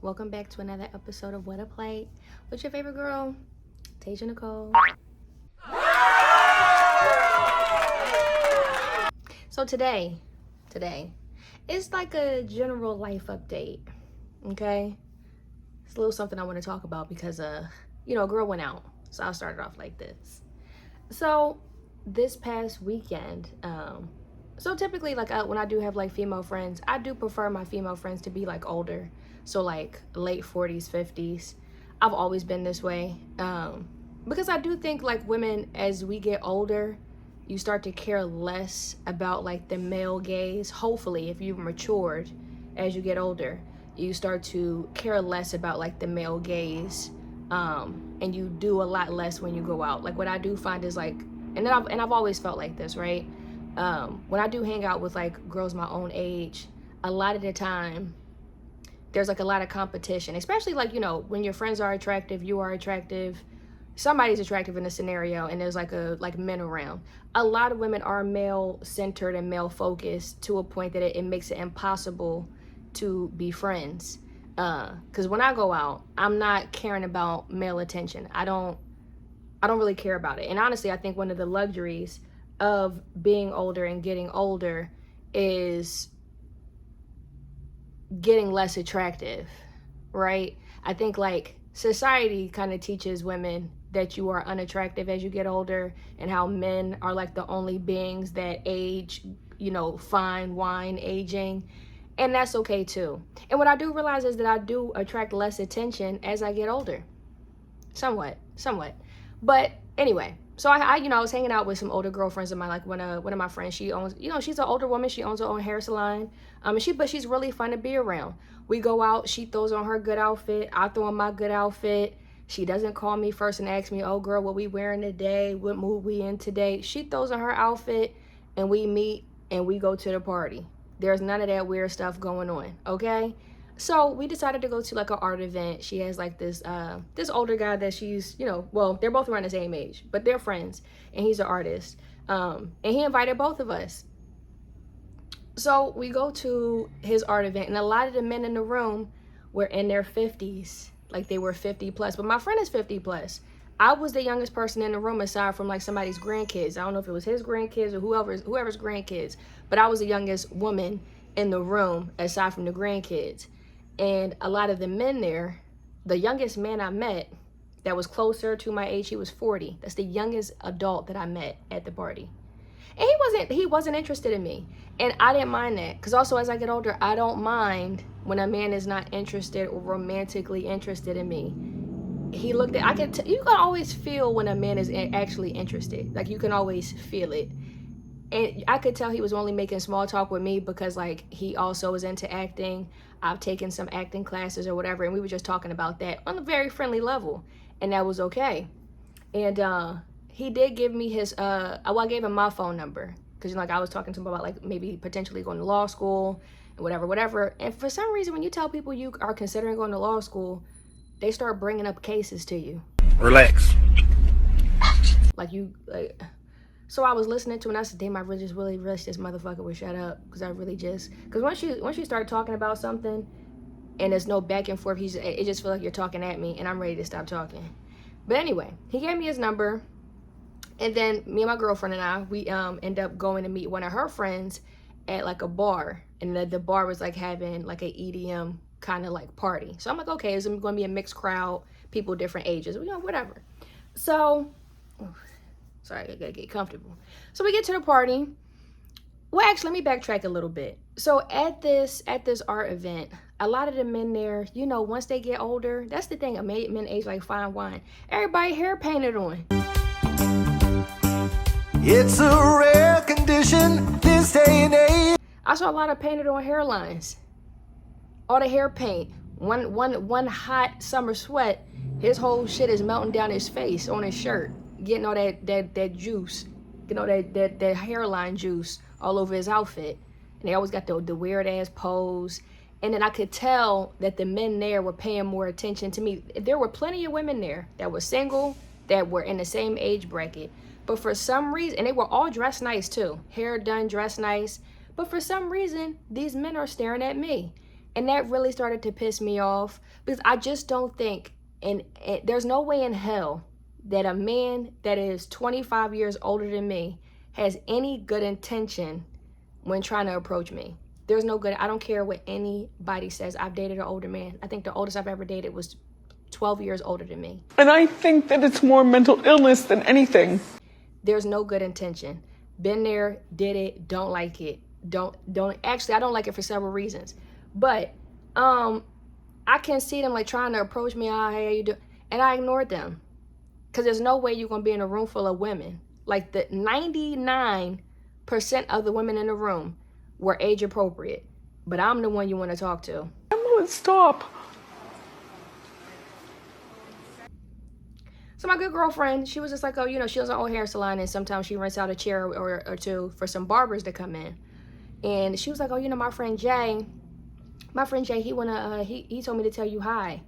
Welcome back to another episode of What a Plate with your favorite girl, Tasia Nicole. So today, it's like a general life update, okay? It's a little something I want to talk about because, a girl went out. So I'll start it off like this. So this past weekend, so typically when I do have like female friends, I do prefer my female friends to be like older. So like late 40s, 50s. I've always been this way. Because I do think like women, as we get older, you start to care less about like the male gaze. Hopefully, if you've matured as you get older, you start to care less about like the male gaze. And you do a lot less when you go out. Like what I do find is like, and I've always felt like this, right? When I do hang out with like girls my own age, a lot of the time there's like a lot of competition, especially like, when your friends are attractive, you are attractive, somebody's attractive in a scenario, and there's like men around. A lot of women are male centered and male focused to a point that it makes it impossible to be friends. Because when I go out, I'm not caring about male attention. I don't really care about it. And honestly, I think one of the luxuries of being older and getting older is getting less attractive, right? I think like society kind of teaches women that you are unattractive as you get older, and how men are like the only beings that age, fine wine aging. And that's okay too. And what I do realize is that I do attract less attention as I get older. Somewhat. But anyway, so I was hanging out with some older girlfriends of mine. Like one of my friends, she owns, she's an older woman. She owns her own hair salon. But she's really fun to be around. We go out. She throws on her good outfit. I throw on my good outfit. She doesn't call me first and ask me, "Oh, girl, what we wearing today? What mood we in today?" She throws on her outfit, and we meet and we go to the party. There's none of that weird stuff going on. Okay. So we decided to go to like an art event. She has like this older guy that she's, well, they're both around the same age, but they're friends, and he's an artist. And he invited both of us. So we go to his art event, and a lot of the men in the room were in their 50s, like they were 50 plus. But my friend is 50 plus. I was the youngest person in the room aside from like somebody's grandkids. I don't know if it was his grandkids or whoever's grandkids, but I was the youngest woman in the room aside from the grandkids. And a lot of the men there, the youngest man I met that was closer to my age, he was 40. That's the youngest adult that I met at the party. And he wasn't interested in me. And I didn't mind that. Because also as I get older, I don't mind when a man is not interested or romantically interested in me. You can always feel when a man is actually interested. Like you can always feel it. And I could tell he was only making small talk with me because like he also is into acting. I've taken some acting classes or whatever, and we were just talking about that on a very friendly level, and that was okay. And he did give me his I gave him my phone number because I was talking to him about like maybe potentially going to law school and whatever. And for some reason, when you tell people you are considering going to law school, they start bringing up cases to you. Relax. So I was listening to it, and I said, damn, I really wish this motherfucker would shut up. Because once you start talking about something and there's no back and forth, it just feels like you're talking at me, and I'm ready to stop talking. But anyway, he gave me his number, and then me and my girlfriend and I, we end up going to meet one of her friends at like a bar. And the bar was like having like an EDM kind of like party. So I'm like, okay, it's going to be a mixed crowd, people different ages, whatever. So... sorry, I gotta get comfortable. So we get to the party. Well, actually, let me backtrack a little bit. So at this art event, a lot of the men there, once they get older, that's the thing, men age like fine wine. Everybody hair painted on. It's a rare condition this day and age. I saw a lot of painted on hairlines. All the hair paint. One hot summer sweat, his whole shit is melting down his face on his shirt. Getting all that juice, that hairline juice all over his outfit. And they always got the weird ass pose. And then I could tell that the men there were paying more attention to me. There were plenty of women there that were single, that were in the same age bracket. But for some reason, and they were all dressed nice too. Hair done, dressed nice. But for some reason, these men are staring at me. And that really started to piss me off because I just don't think, and there's no way in hell that a man that is 25 years older than me has any good intention when trying to approach me. There's no good. I don't care what anybody says. I've dated an older man. I think the oldest I've ever dated was 12 years older than me. And I think that it's more mental illness than anything. There's no good intention. Been there, did it, don't like it. Actually, I don't like it for several reasons. But I can see them like trying to approach me, hey, how you do? And I ignored them. Because there's no way you're going to be in a room full of women. Like the 99% of the women in the room were age appropriate. But I'm the one you want to talk to. Emma, stop. So my good girlfriend, she was just like, oh, you know, she has an old hair salon and sometimes she rents out a chair or two for some barbers to come in. And she was like, oh, you know, my friend Jay, he told me to tell you hi.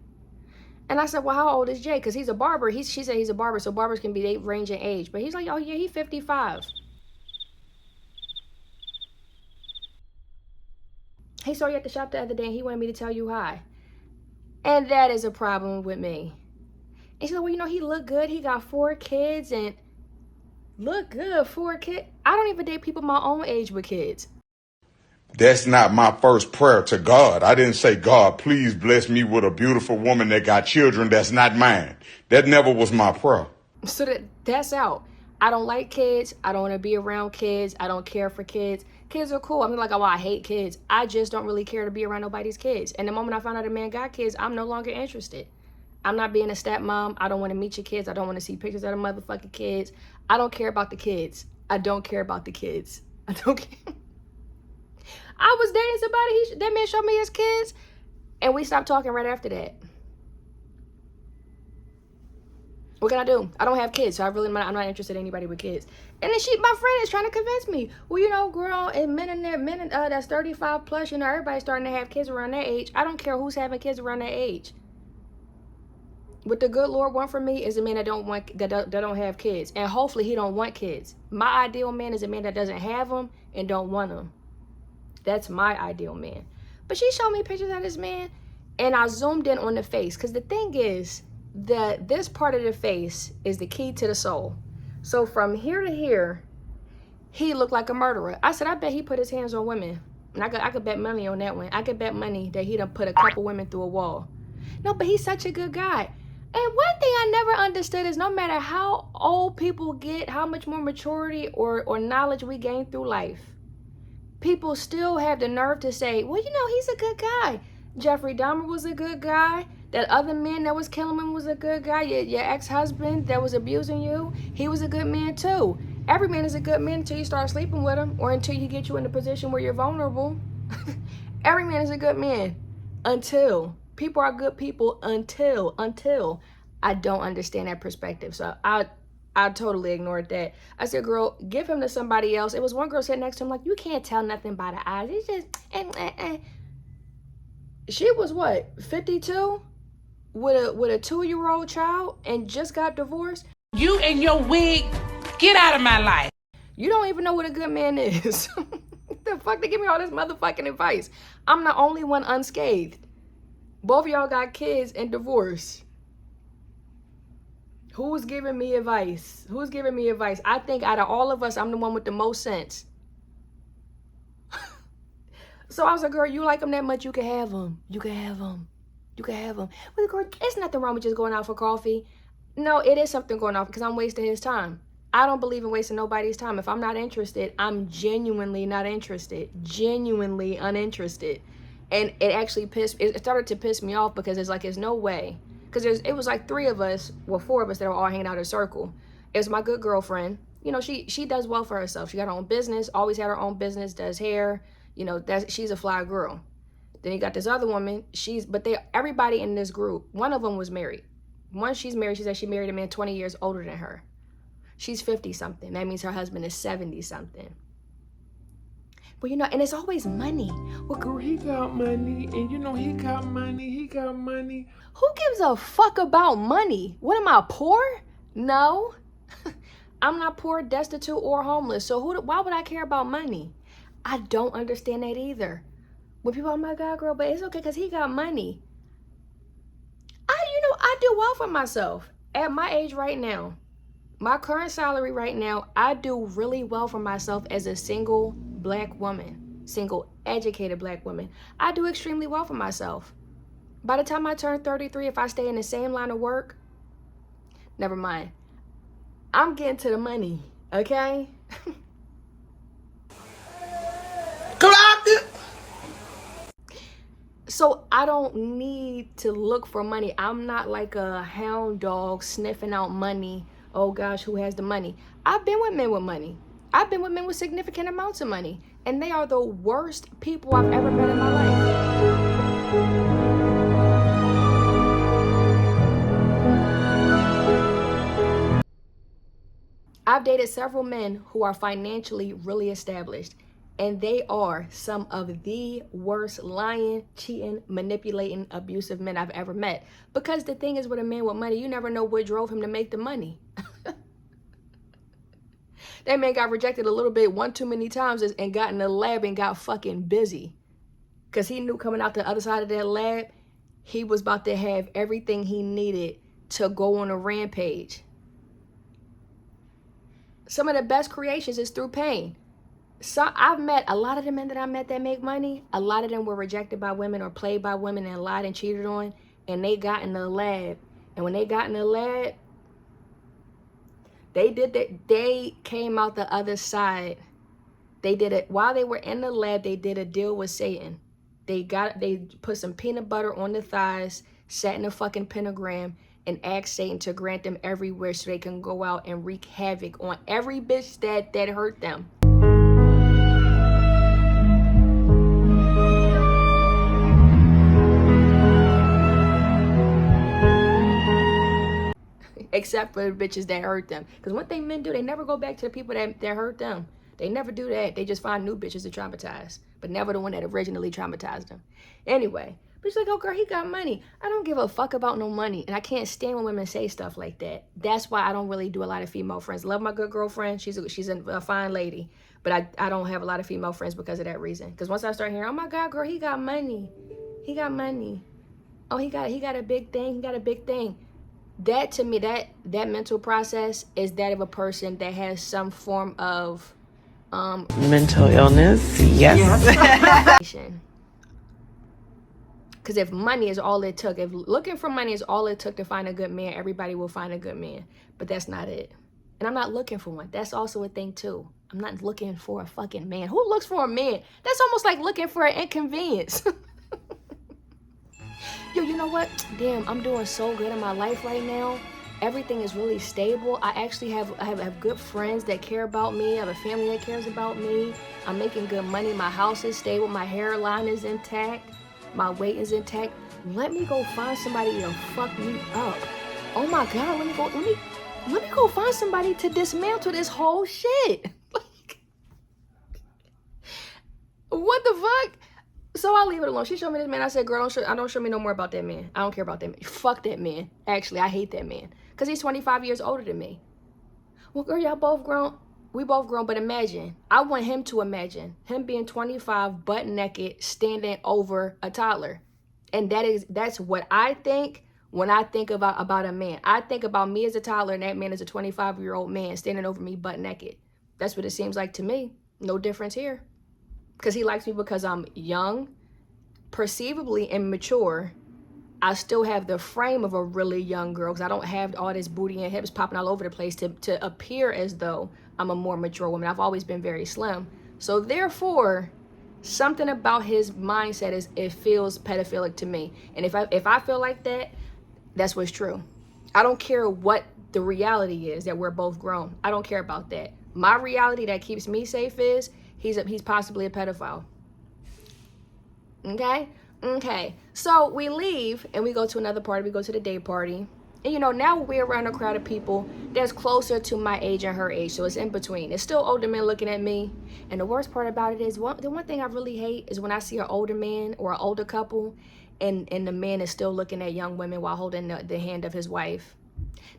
And I said, well, how old is Jay? Because he's a barber. She said he's a barber, so barbers can be, they range in age. But he's like, oh, yeah, he's 55. He saw you at the shop the other day and he wanted me to tell you hi. And that is a problem with me. And she's like, well, you know, he look good. He got 4 kids and look good, 4 kids. I don't even date people my own age with kids. That's not my first prayer to God. I didn't say, God, please bless me with a beautiful woman that got children that's not mine. That never was my prayer. So that's out. I don't like kids. I don't want to be around kids. I don't care for kids. Kids are cool. I'm not like, oh, I hate kids. I just don't really care to be around nobody's kids. And the moment I found out a man got kids, I'm no longer interested. I'm not being a stepmom. I don't want to meet your kids. I don't want to see pictures of the motherfucking kids. I don't care about the kids. I don't care about the kids. I don't care. I was dating somebody, that man showed me his kids, and we stopped talking right after that. What can I do? I don't have kids, so I'm not interested in anybody with kids. And then my friend is trying to convince me, well, you know, girl, and men that's 35 plus, you know, everybody's starting to have kids around that age. I don't care who's having kids around that age. What the good Lord want from me is a man that don't have kids, and hopefully he don't want kids. My ideal man is a man that doesn't have them and don't want them. That's my ideal man. But she showed me pictures of this man, and I zoomed in on the face, because the thing is that this part of the face is the key to the soul. So from here to here, he looked like a murderer. I said, I bet he put his hands on women. And I could bet money on that one. I could bet money that he done put a couple women through a wall. No, but he's such a good guy. And one thing I never understood is no matter how old people get, how much more maturity or knowledge we gain through life, people still have the nerve to say, well, you know, he's a good guy. Jeffrey Dahmer was a good guy. That other man that was killing him was a good guy. Your ex-husband that was abusing you, he was a good man too. Every man is a good man until you start sleeping with him or until he gets you in a position where you're vulnerable. Every man is a good man until. People are good people until. I don't understand that perspective. So I totally ignored that. I said, girl, give him to somebody else. It was one girl sitting next to him like, you can't tell nothing by the eyes. It's just, She was what, 52? With a 2-year-old child and just got divorced? You and your wig, get out of my life. You don't even know what a good man is. What the fuck they give me all this motherfucking advice? I'm the only one unscathed. Both of y'all got kids and divorced. Who's giving me advice? Who's giving me advice? I think out of all of us, I'm the one with the most sense. So I was like, girl, you like him that much, you can have him. You can have him. You can have him. Well, girl, there's nothing wrong with just going out for coffee. No, it is something going on because I'm wasting his time. I don't believe in wasting nobody's time. If I'm not interested, I'm genuinely not interested. Genuinely uninterested. And it actually it started to piss me off because it's like, there's no way. Because it was like 4 of us that were all hanging out in a circle. It was my good girlfriend. You know, she does well for herself. She got her own business, always had her own business, does hair. You know, she's a fly girl. Then you got this other woman. Everybody in this group, one of them was married. One, she's married. She said she married a man 20 years older than her. She's 50-something. That means her husband is 70-something. But, you know, and it's always money. Well, girl, he got money, and you know, he got money. Who gives a fuck about money? What am I, poor? No. I'm not poor, destitute, or homeless. So why would I care about money? I don't understand that either. When people, oh my God, girl, but it's okay because he got money. I do well for myself. At my age right now, my current salary right now, I do really well for myself as a single black woman, single educated black woman. I do extremely well for myself. By the time I turn 33, if I stay in the same line of work, never mind. I'm getting to the money, okay? Clock it. So I don't need to look for money. I'm not like a hound dog sniffing out money. Oh gosh, who has the money? I've been with men with money. I've been with men with significant amounts of money. And they are the worst people I've ever met in my life. I've dated several men who are financially really established. And they are some of the worst lying, cheating, manipulating, abusive men I've ever met. Because the thing is with a man with money, you never know what drove him to make the money. That man got rejected a little bit one too many times and got in the lab and got fucking busy. Because he knew coming out the other side of that lab, he was about to have everything he needed to go on a rampage. Some of the best creations is through pain. So I've met a lot of the men that I met that make money. A lot of them were rejected by women or played by women and lied and cheated on. And they got in the lab. And when they got in the lab, they did that. They came out the other side. They did it while they were in the lab. They did a deal with Satan. They put some peanut butter on the thighs, sat in a fucking pentagram, and asked Satan to grant them every wish so they can go out and wreak havoc on every bitch that hurt them. Except for the bitches that hurt them. Because one thing men do, they never go back to the people that hurt them. They never do that. They just find new bitches to traumatize. But never the one that originally traumatized them. Anyway, but she's like, oh girl, he got money. I don't give a fuck about no money. And I can't stand when women say stuff like that. That's why I don't really do a lot of female friends. Love my good girlfriend. She's a fine lady. But I don't have a lot of female friends because of that reason. Because once I start hearing, oh my God, girl, he got money. He got money. Oh, he got a big thing. He got a big thing. That to me, that mental process is that of a person that has some form of Mental illness. Yes. Because if money is all it took, if looking for money is all it took to find a good man, everybody will find a good man. But that's not it. And I'm not looking for one. That's also a thing too. I'm not looking for a fucking man. Who looks for a man? That's almost like looking for an inconvenience. Yo, you know what? Damn, I'm doing so good in my life right now. Everything is really stable. I actually have good friends that care about me. I have a family that cares about me. I'm making good money. My house is stable. My hairline is intact. My weight is intact. Let me go find somebody to fuck me up. Oh my God, let me go find somebody to dismantle this whole shit. What the fuck? So I leave it alone. She showed me this man. I said, girl, don't show me no more about that man. I don't care about that man. Fuck that man. Actually, I hate that man. Because he's 25 years older than me. Well, girl, y'all both grown. We both grown, but imagine. I want him to imagine him being 25, butt naked, standing over a toddler. And that's what I think when I think about a man. I think about me as a toddler and that man is a 25-year-old man standing over me butt naked. That's what it seems like to me. No difference here. Because he likes me because I'm young, perceivably immature. I still have the frame of a really young girl because I don't have all this booty and hips popping all over the place to appear as though I'm a more mature woman. I've always been very slim. So therefore, something about his mindset is it feels pedophilic to me. And if I feel like that, that's what's true. I don't care what the reality is that we're both grown. I don't care about that. My reality that keeps me safe is he's possibly a pedophile. Okay. So we leave and we go to another party. We go to the day party. And you know, now we're around a crowd of people that's closer to my age and her age. So it's in between. It's still older men looking at me. And the worst part about it is the one thing I really hate is when I see an older man or an older couple and the man is still looking at young women while holding the hand of his wife.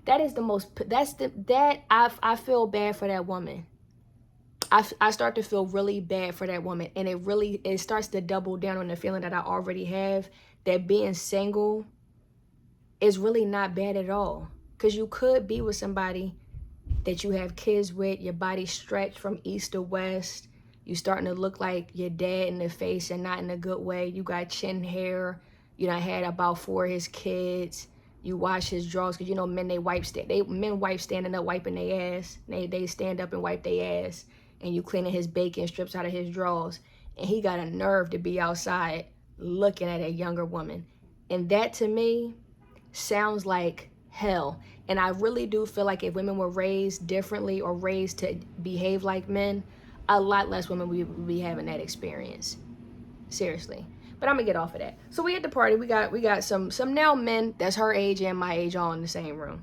That is the most, I feel bad for that woman. I start to feel really bad for that woman, and it starts to double down on the feeling that I already have, that being single is really not bad at all. Because you could be with somebody that you have kids with, your body stretched from east to west, you starting to look like your dad in the face and not in a good way, you got chin hair, you done had about 4 of his kids, you wash his drawers, because you know men, men wipe standing up wiping their ass, they stand up and wipe their ass, and you cleaning his bacon strips out of his drawers, and he got a nerve to be outside looking at a younger woman. And that to me sounds like hell. And I really do feel like if women were raised differently or raised to behave like men, a lot less women would be having that experience. Seriously. But I'm gonna get off of that. So we at the party, we got some now men that's her age and my age all in the same room.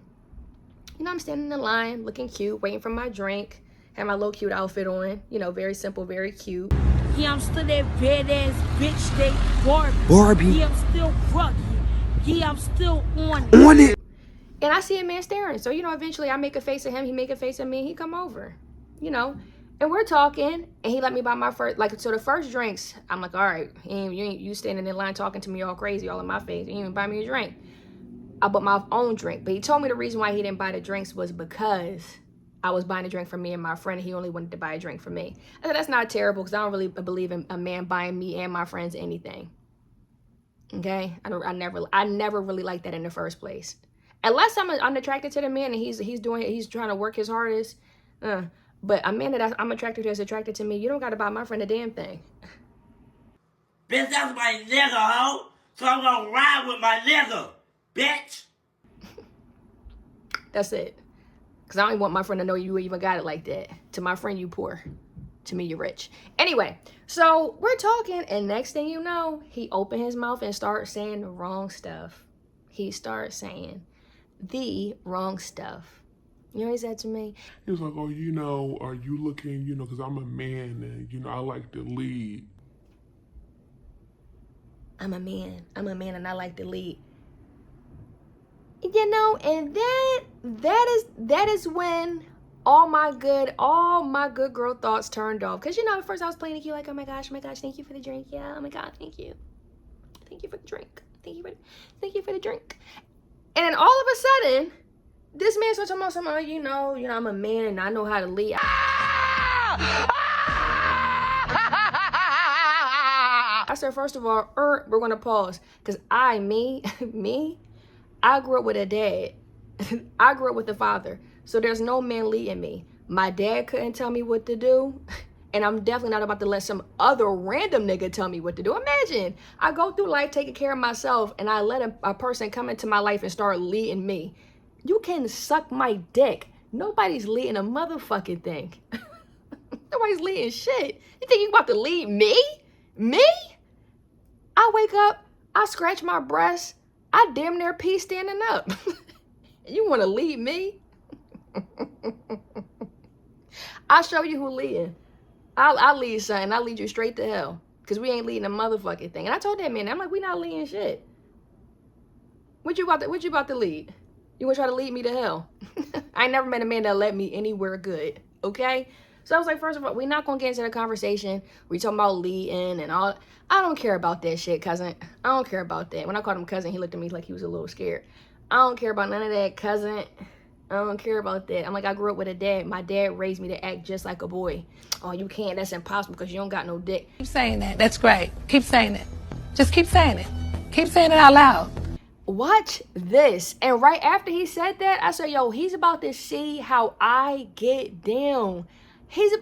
You know, I'm standing in the line, looking cute, waiting for my drink, have my little cute outfit on, you know, very simple, very cute. Yeah, I'm still that badass bitch named Barbie. Barbie. Yeah, I'm still rugged. Yeah, I'm still on it. On it. And I see a man staring. So, you know, eventually I make a face at him, he make a face at me, and he come over, you know. And we're talking, and he let me buy my first, like, so the first drinks, I'm like, all right, you standing in line talking to me all crazy, all in my face. You didn't even buy me a drink. I bought my own drink. But he told me the reason why he didn't buy the drinks was because I was buying a drink for me and my friend, and he only wanted to buy a drink for me. I said, that's not terrible, because I don't really believe in a man buying me and my friends anything. Okay? I never really liked that in the first place. Unless I'm attracted to the man and he's trying to work his hardest. But a man that I'm attracted to is attracted to me. You don't got to buy my friend a damn thing. Bitch, that's my nigga, ho. So I'm gonna ride with my nigga, bitch. That's it. Because I don't even want my friend to know you even got it like that. To my friend, you poor. To me, you're rich. Anyway, so we're talking, and next thing you know, he opened his mouth and started saying the wrong stuff. He started saying the wrong stuff. You know what he said to me? He was like, oh, you know, are you looking, you know, because I'm a man and, you know, I like to lead. I'm a man and I like to lead. You know, and that is when all my good girl thoughts turned off. Because, you know, at first I was playing the key like, oh my gosh, thank you for the drink. Yeah, oh my God, thank you. Thank you for the drink. Thank you for the drink. And then all of a sudden, this man starts talking about something, you know, I'm a man and I know how to lead. I said, first of all, we're gonna pause. Because I grew up with a dad. I grew up with a father. So there's no man leading me. My dad couldn't tell me what to do. And I'm definitely not about to let some other random nigga tell me what to do. Imagine, I go through life taking care of myself and I let a person come into my life and start leading me. You can suck my dick. Nobody's leading a motherfucking thing. Nobody's leading shit. You think you about to lead me? Me? I wake up, I scratch my breast, I damn near pee standing up. You want to lead me? I'll show you who leading. I'll lead something. I'll lead you straight to hell. Because we ain't leading a motherfucking thing. And I told that man, I'm like, we not leading shit. What you about to lead? You want to try to lead me to hell? I ain't never met a man that led me anywhere good. Okay? So I was like, first of all, we're not going to get into the conversation. We talking about leading and all. I don't care about that shit, cousin. I don't care about that. When I called him cousin, he looked at me like he was a little scared. I don't care about none of that, cousin. I don't care about that. I'm like, I grew up with a dad. My dad raised me to act just like a boy. Oh, you can't. That's impossible because you don't got no dick. Keep saying that. That's great. Keep saying it. Just keep saying it. Keep saying it out loud. Watch this. And right after he said that, I said, yo, he's about to see how I get down. He's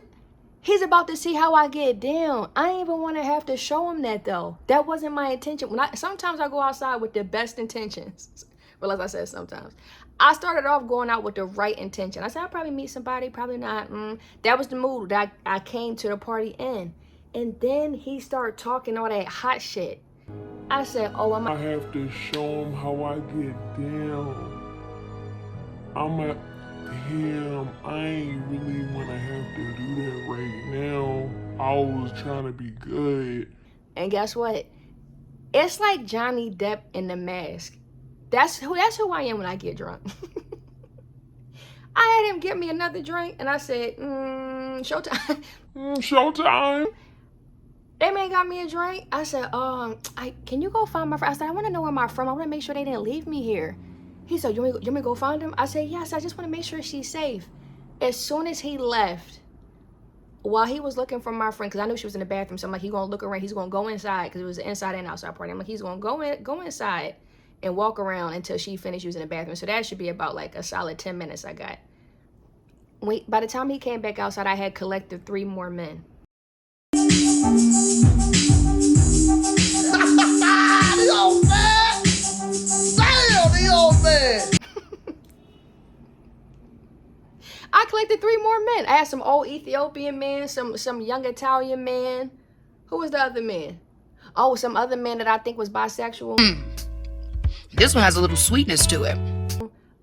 about to see how I get down. I ain't even want to have to show him that, though. That wasn't my intention. Sometimes I go outside with the best intentions. Well, as I said, sometimes. I started off going out with the right intention. I said, I'll probably meet somebody, probably not. That was the mood that I came to the party in. And then he started talking all that hot shit. I said, oh, I have to show him how I get down. I ain't really want to have to do that right now. I was trying to be good. And guess what? It's like Johnny Depp in The Mask. That's who I am when I get drunk. I had him get me another drink, and I said, Showtime. Showtime. That man got me a drink. I said, can you go find my friend? I said, I want to know where my friend. I want to make sure they didn't leave me here. He said, you want me to go find him? I said, yes, I just want to make sure she's safe. As soon as he left, while he was looking for my friend, because I knew she was in the bathroom, so I'm like, he's going to look around. He's going to go inside, because it was an inside and outside party. I'm like, he's going to go inside and walk around until she finished using the bathroom. So that should be about like a solid 10 minutes I got. By the time he came back outside, I had collected 3 more men. The old man! Damn, the old man! I collected 3 more men. I had some old Ethiopian men, some young Italian man. Who was the other man? Oh, some other man that I think was bisexual. This one has a little sweetness to it.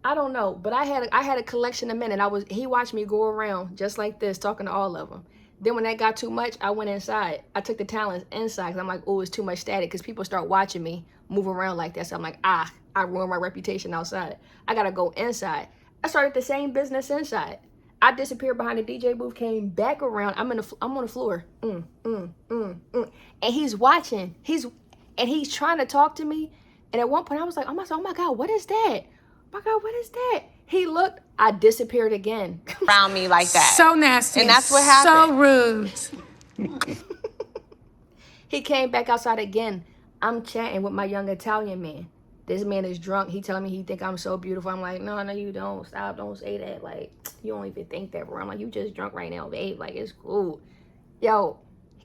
I don't know, but I had a collection of men, and he watched me go around just like this, talking to all of them. Then when that got too much, I went inside. I took the talents inside, because I'm like, oh, it's too much static, because people start watching me move around like that. So I'm like, I ruined my reputation outside. I gotta go inside. I started the same business inside. I disappeared behind the DJ booth, came back around. I'm on the floor. And he's watching. He's trying to talk to me. And at one point I was like, oh my God, what is that? My God, what is that? He looked, I disappeared again. Around me like that. So nasty. And that's what happened. So rude. He came back outside again. I'm chatting with my young Italian man. This man is drunk. He telling me he think I'm so beautiful. I'm like, no, you don't. Stop. Don't say that. Like, you don't even think that, bro. I'm like, you just drunk right now, babe. Like, it's cool. Yo,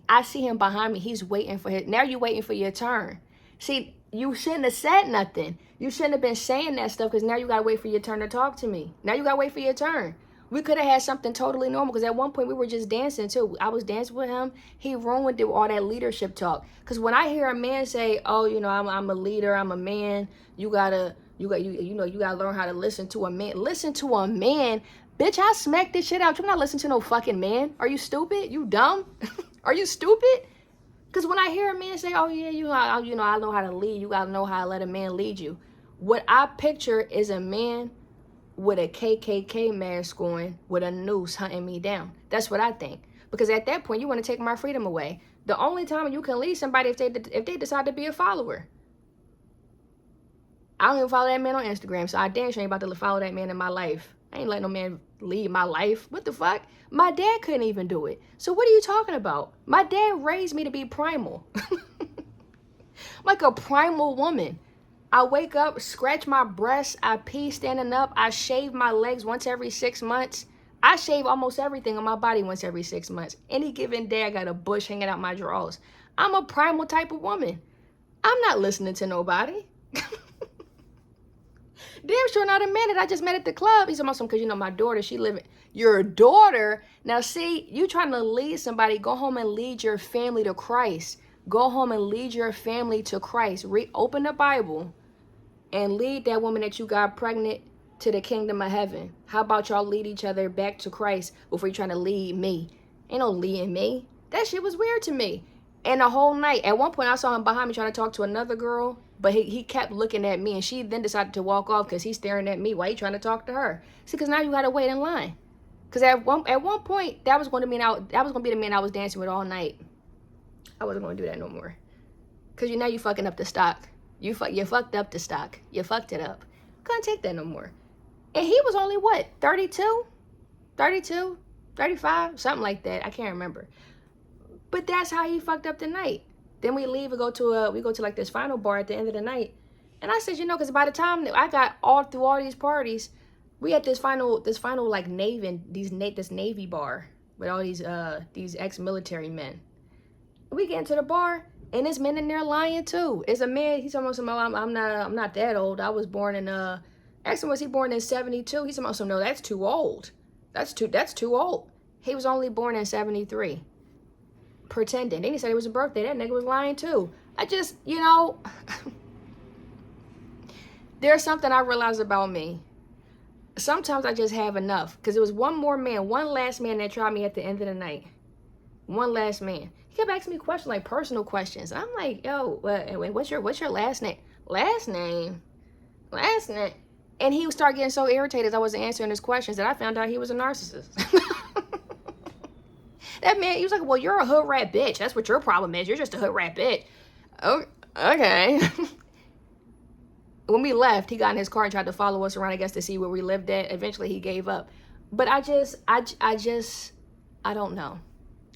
I see him behind me. He's waiting for now you waiting for your turn. See, you shouldn't have said nothing. You shouldn't have been saying that stuff, because now you got to wait for your turn to talk to me. Now you got to wait for your turn. We could have had something totally normal, because at one point we were just dancing too. I was dancing with him. He ruined it with all that leadership talk. Because when I hear a man say, "Oh, I'm a leader, I'm a man," you gotta learn how to listen to a man. Listen to a man, bitch. I smack this shit out. You're not listening to no fucking man. Are you stupid? You dumb? Are you stupid? Because when I hear a man say, "Oh yeah, I know how to lead," you gotta know how to let a man lead you. What I picture is a man with a KKK mask on, with a noose hunting me down. That's what I think. Because at that point, you want to take my freedom away. The only time you can lead somebody if they decide to be a follower. I don't even follow that man on Instagram, so I damn sure ain't about to follow that man in my life. I ain't letting no man lead my life. What the fuck? My dad couldn't even do it. So what are you talking about? My dad raised me to be primal. Like a primal woman. I wake up, scratch my breasts, I pee standing up, I shave my legs once every 6 months. I shave almost everything on my body once every 6 months. Any given day, I got a bush hanging out my drawers. I'm a primal type of woman. I'm not listening to nobody. Damn sure not a man that I just met at the club. He's awesome because, my daughter, she living. Your daughter? Now, see, you trying to lead somebody, go home and lead your family to Christ. Go home and lead your family to Christ. Open the Bible and lead that woman that you got pregnant to the kingdom of heaven. How about y'all lead each other back to Christ before you're trying to lead me? Ain't no leading me. That shit was weird to me. And the whole night, at one point I saw him behind me trying to talk to another girl, but he kept looking at me, and she then decided to walk off because he's staring at me while he's trying to talk to her. See, because now you got to wait in line. Because at one point, that was going to be the man I was dancing with all night. I wasn't going to do that no more. Because now you fucking up the stock. You fucked up the stock. You fucked it up. Couldn't take that no more. And he was only, what, 32? 32? 35? Something like that. I can't remember. But that's how he fucked up the night. Then we leave and go to like this final bar at the end of the night. And I said, because by the time I got through all these parties, we had this final like this Navy bar with all these ex-military men. We get into the bar, and there's men in there lying too. It's a man. He's almost I'm not that old. I was born in actually was he born in 72? He's almost no, that's too old. That's too old. He was only born in 73. Pretending. Then he said it was a birthday. That nigga was lying too. I just, there's something I realized about me. Sometimes I just have enough. Because it was one last man that tried me at the end of the night. One last man. He kept asking me questions, like personal questions. I'm like, yo, what's your last name? Last name? And he would start getting so irritated as I wasn't answering his questions that I found out he was a narcissist. That man, he was like, well, you're a hood rat bitch. That's what your problem is. You're just a hood rat bitch. Oh, okay. When we left, he got in his car and tried to follow us around, I guess, to see where we lived at. Eventually, he gave up. But I don't know.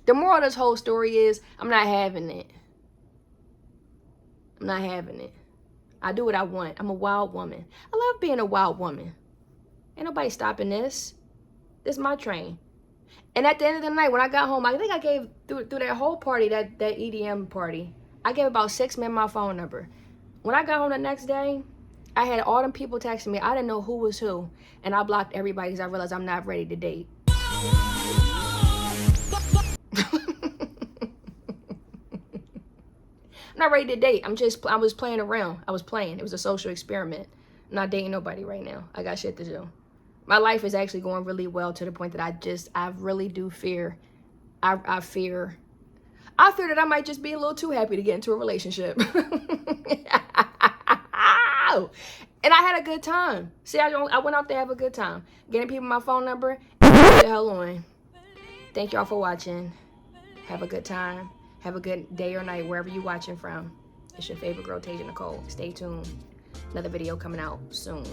The moral of this whole story is, I'm not having it. I'm not having it. I do what I want. I'm a wild woman. I love being a wild woman. Ain't nobody stopping this. This is my train. And at the end of the night, when I got home, I think I gave, through that whole party, that EDM party, I gave about 6 men my phone number. When I got home the next day, I had all them people texting me. I didn't know who was who. And I blocked everybody because I realized I'm not ready to date. I'm not ready to date. I was playing around. I was playing. It was a social experiment. I'm not dating nobody right now. I got shit to do. My life is actually going really well to the point that I really do fear. I fear that I might just be a little too happy to get into a relationship. And I had a good time. See, I went out there to have a good time. Getting people my phone number. And the hell on. Thank y'all for watching. Have a good time. Have a good day or night wherever you're watching from. It's your favorite girl, Tasia Nicole. Stay tuned. Another video coming out soon.